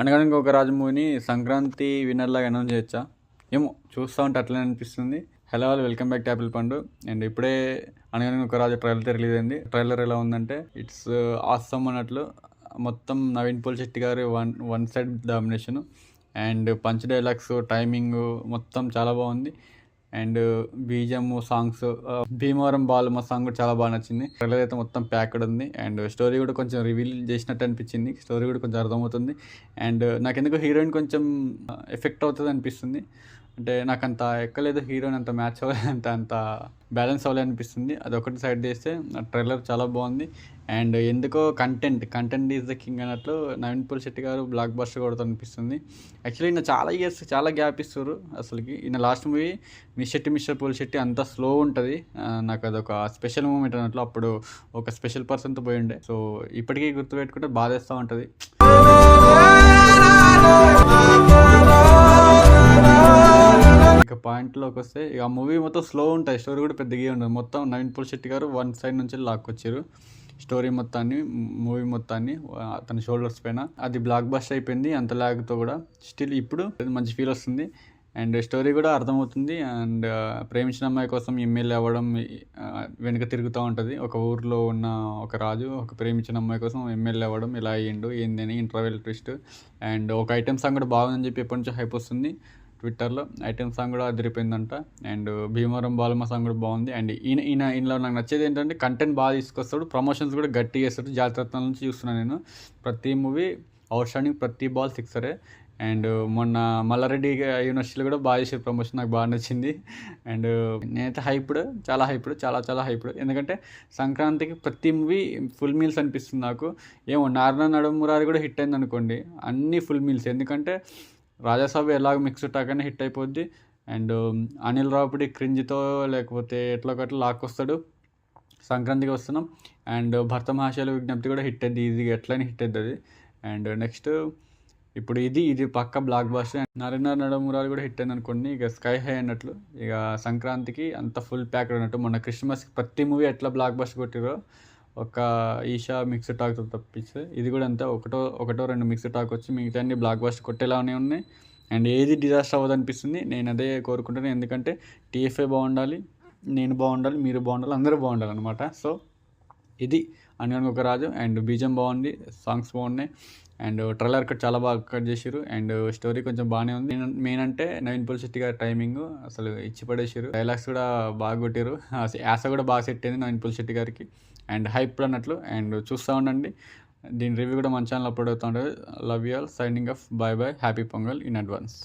అనగనగా ఒక రాజు మూవీని సంక్రాంతి విన్నర్లాగా అనౌన్స్ చేయొచ్చా? ఏమో చూస్తూ ఉంటే అట్లనే అనిపిస్తుంది. Hello all, welcome back to Apple పండు. అండ్ ఇప్పుడే అనగనగా ఒక రాజు ట్రైలర్ రిలీజ్ అయింది. ట్రైలర్ ఎలా ఉందంటే ఇట్స్ ఆసమ్ అన్నట్లు. మొత్తం నవీన్ పోల్శెట్టి గారి one side domination. And punch dialogues, timing మొత్తం చాలా బాగుంది. అండ్ బీజం సాంగ్స్, భీమవరం బాలమ్మ సాంగ్ కూడా చాలా బాగా నచ్చింది. ట్రైలర్ అయితే మొత్తం ప్యాక్డ్ ఉంది. అండ్ స్టోరీ కూడా కొంచెం రివీల్ చేసినట్టు అనిపించింది. స్టోరీ కూడా కొంచెం అర్థమవుతుంది. అండ్ నాకు ఎందుకు హీరోయిన్ కొంచెం ఎఫెక్ట్ అవుతుంది అనిపిస్తుంది. అంటే నాకు అంత ఎక్కలేదు, హీరోయిన్ అంత మ్యాచ్ అవ్వలేదు, అంత బ్యాలెన్స్ అవ్వలేదు అనిపిస్తుంది. అది ఒకటి సైడ్ చేస్తే ట్రైలర్ చాలా బాగుంది. అండ్ ఎందుకో కంటెంట్ ఈజ్ ద కింగ్ అన్నట్లు నవీన్ పోల్శెట్టి గారు బ్లాక్ బస్టర్ కొడుతూ అనిపిస్తుంది. యాక్చువల్లీ ఈయన చాలా ఇయర్స్ చాలా గ్యాప్ ఇస్తారు అసలుకి. ఈయన లాస్ట్ మూవీ మిస్టర్ పోల్శెట్టి అంతా స్లో ఉంటుంది. నాకు అదొక స్పెషల్ మూమెంట్ అన్నట్లు. అప్పుడు ఒక స్పెషల్ పర్సన్తో పోయి ఉండే. సో ఇప్పటికీ గుర్తుపెట్టుకుంటే బాధేస్తూ ఉంటుంది. ఇక పాయింట్లోకి వస్తే ఇక ఆ మూవీ మొత్తం స్లో ఉంటుంది. స్టోరీ కూడా పెద్దగా ఉండదు. మొత్తం నవీన్ పోల్శెట్టి గారు వన్ సైడ్ నుంచి లాక్కొచ్చారు స్టోరీ మొత్తాన్ని, మూవీ మొత్తాన్ని తన షోల్డర్స్ పైన. అది బ్లాక్ బస్టర్ అయిపోయింది అంత లాగ్తో కూడా. స్టిల్ ఇప్పుడు మంచి ఫీల్ వస్తుంది. అండ్ స్టోరీ కూడా అర్థమవుతుంది. అండ్ ప్రేమించిన అమ్మాయి కోసం ఎమ్మెల్యే అవ్వడం వెనుక తిరుగుతూ ఉంటుంది. ఒక ఊర్లో ఉన్న ఒక రాజు ఒక ప్రేమించిన అమ్మాయి కోసం ఎమ్మెల్యే అవ్వడం ఎలా అయ్యిండు ఏందని ఇంటర్వెల్ ట్విస్ట్. అండ్ ఒక ఐటెం సాంగ్ కూడా బాగుందని చెప్పి ఎప్పటి నుంచో హైప్ వస్తుంది ట్విట్టర్లో. ఐటెం సాంగ్ కూడా అదిరిపోయిందంట. అండ్ భీమవరం బాలమ్మ సాంగ్ కూడా బాగుంది. అండ్ ఈయనలో నాకు నచ్చేది ఏంటంటే కంటెంట్ బాగా తీసుకొస్తాడు, ప్రమోషన్స్ కూడా గట్టిగా చేస్తాడు. జాతరత్నాల నుంచి చూస్తున్నాను నేను. ప్రతి మూవీ అవుట్ స్టాండింగ్, ప్రతి బాల్ సిక్సరే. అండ్ మొన్న మల్లారెడ్డి యూనివర్సిటీలో కూడా బాగా చేసే ప్రమోషన్ నాకు బాగా నచ్చింది. అండ్ నేనైతే చాలా హైప్డ్. ఎందుకంటే సంక్రాంతికి ప్రతి మూవీ ఫుల్ మీల్స్ అనిపిస్తుంది నాకు. ఏమో నారాయణ నడుమురారి కూడా హిట్ అయింది అనుకోండి, అన్నీ ఫుల్ మీల్స్. ఎందుకంటే రాజాసాబు ఎలాగ మిక్స్డ్ టాక్ హిట్ అయిపోద్ది. అండ్ అనిల్ రావుపూడి క్రింజ్తో లేకపోతే ఎట్లా లాక్కొస్తాడు. సంక్రాంతికి వస్తున్నాం. అండ్ భర్త మహాశైల విజ్ఞప్తి కూడా హిట్ అయింది ఈజీగా, ఎట్లయినా హిట్ అవుతుంది. అండ్ నెక్స్ట్ ఇప్పుడు ఇది పక్క బ్లాక్ బస్టర్. నరేంద్ర నడమురాలు కూడా హిట్ అయింది అనుకోండి, ఇక స్కై హై అన్నట్లు. ఇక సంక్రాంతికి అంత ఫుల్ ప్యాక్ అన్నట్టు. మొన్న క్రిస్మస్కి ప్రతి మూవీ ఎట్లా బ్లాక్ బస్టర్ కొట్టిరో, ఒక ఈషా మిక్స్డ్ టాక్తో తప్పిస్తే ఇది కూడా అంతే. ఒకటో రెండు మిక్స్డ్ టాక్ వచ్చి మిగతా అన్ని బ్లాక్ బస్టర్ కొట్టేలానే ఉన్నాయి. అండ్ ఏది డిజాస్టర్ అవ్వదు అనిపిస్తుంది. నేను అదే కోరుకుంటాను. ఎందుకంటే టీఎఫ్ఏ బాగుండాలి, నేను బాగుండాలి, మీరు బాగుండాలి, అందరూ బాగుండాలి అనమాట. సో ఇది అనగనగా ఒక రాజు. అండ్ బీజం బాగుంది, సాంగ్స్ బాగున్నాయి. అండ్ ట్రైలర్ కట్ చాలా బాగా కట్ చేసారు. అండ్ స్టోరీ కొంచెం బాగానే ఉంది. మెయిన్ అంటే నవీన్ పోల్శెట్టి గారి టైమింగ్ అసలు ఇచ్చి పడేసారు. డైలాగ్స్ కూడా బాగా కొట్టారు. యాస కూడా బాగా సెట్ అయింది నవీన్ పోల్శెట్టి గారికి. అండ్ హైప్ అన్నట్లు. అండ్ చూస్తూ ఉండండి. దీని రివ్యూ కూడా మన ఛానల్ అప్లోడ్ అవుతూ ఉంటుంది. Love you all, signing off, bye happy Pongal in advance.